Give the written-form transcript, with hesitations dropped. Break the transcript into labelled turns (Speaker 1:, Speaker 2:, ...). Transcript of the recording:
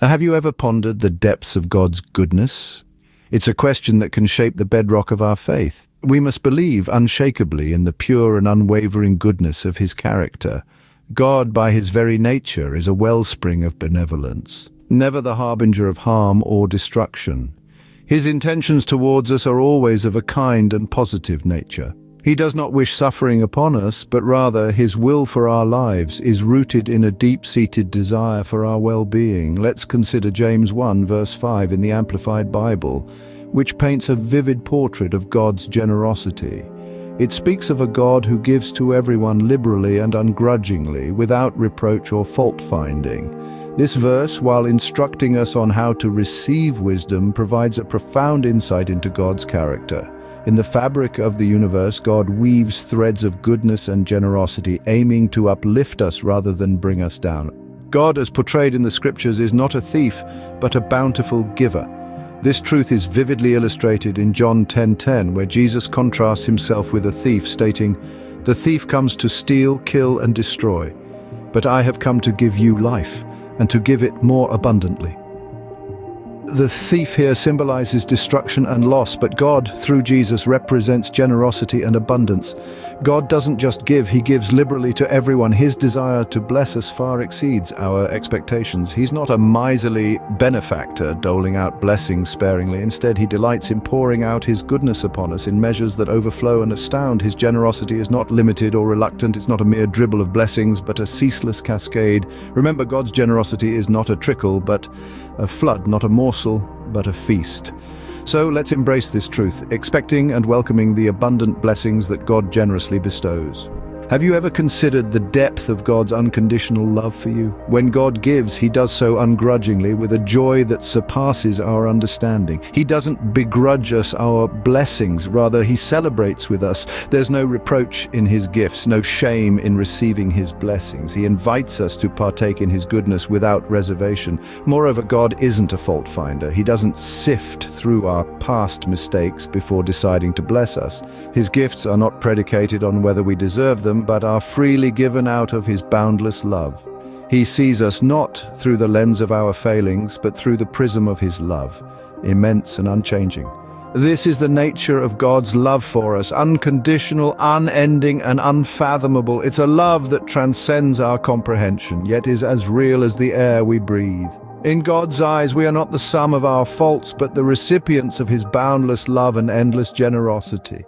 Speaker 1: Have you ever pondered the depths of God's goodness? It's a question that can shape the bedrock of our faith. We must believe unshakably in the pure and unwavering goodness of his character. God, by his very nature, is a wellspring of benevolence, never the harbinger of harm or destruction. His intentions towards us are always of a kind and positive nature. He does not wish suffering upon us, but rather his will for our lives is rooted in a deep-seated desire for our well-being. Let's consider James 1 verse 5 in the Amplified Bible, which paints a vivid portrait of God's generosity. It speaks of a God who gives to everyone liberally and ungrudgingly, without reproach or fault-finding. This verse, while instructing us on how to receive wisdom, provides a profound insight into God's character. In the fabric of the universe, God weaves threads of goodness and generosity, aiming to uplift us rather than bring us down. God, as portrayed in the scriptures, is not a thief, but a bountiful giver. This truth is vividly illustrated in John 10:10, where Jesus contrasts himself with a thief, stating, "The thief comes to steal, kill, and destroy, but I have come to give you life, and to give it more abundantly." The thief here symbolizes destruction and loss, but God, through Jesus, represents generosity and abundance. God doesn't just give, he gives liberally to everyone. His desire to bless us far exceeds our expectations. He's not a miserly benefactor doling out blessings sparingly. Instead, he delights in pouring out his goodness upon us in measures that overflow and astound. His generosity is not limited or reluctant. It's not a mere dribble of blessings, but a ceaseless cascade. Remember, God's generosity is not a trickle, but a flood, not a morsel, but a feast. So let's embrace this truth, expecting and welcoming the abundant blessings that God generously bestows. Have you ever considered the depth of God's unconditional love for you? When God gives, he does so ungrudgingly, with a joy that surpasses our understanding. He doesn't begrudge us our blessings, rather he celebrates with us. There's no reproach in his gifts, no shame in receiving his blessings. He invites us to partake in his goodness without reservation. Moreover, God isn't a fault finder. He doesn't sift through our past mistakes before deciding to bless us. His gifts are not predicated on whether we deserve them, but are freely given out of his boundless love. He sees us not through the lens of our failings, but through the prism of his love, immense and unchanging. This is the nature of God's love for us, unconditional, unending, and unfathomable. It's a love that transcends our comprehension, yet is as real as the air we breathe. In God's eyes, we are not the sum of our faults, but the recipients of his boundless love and endless generosity.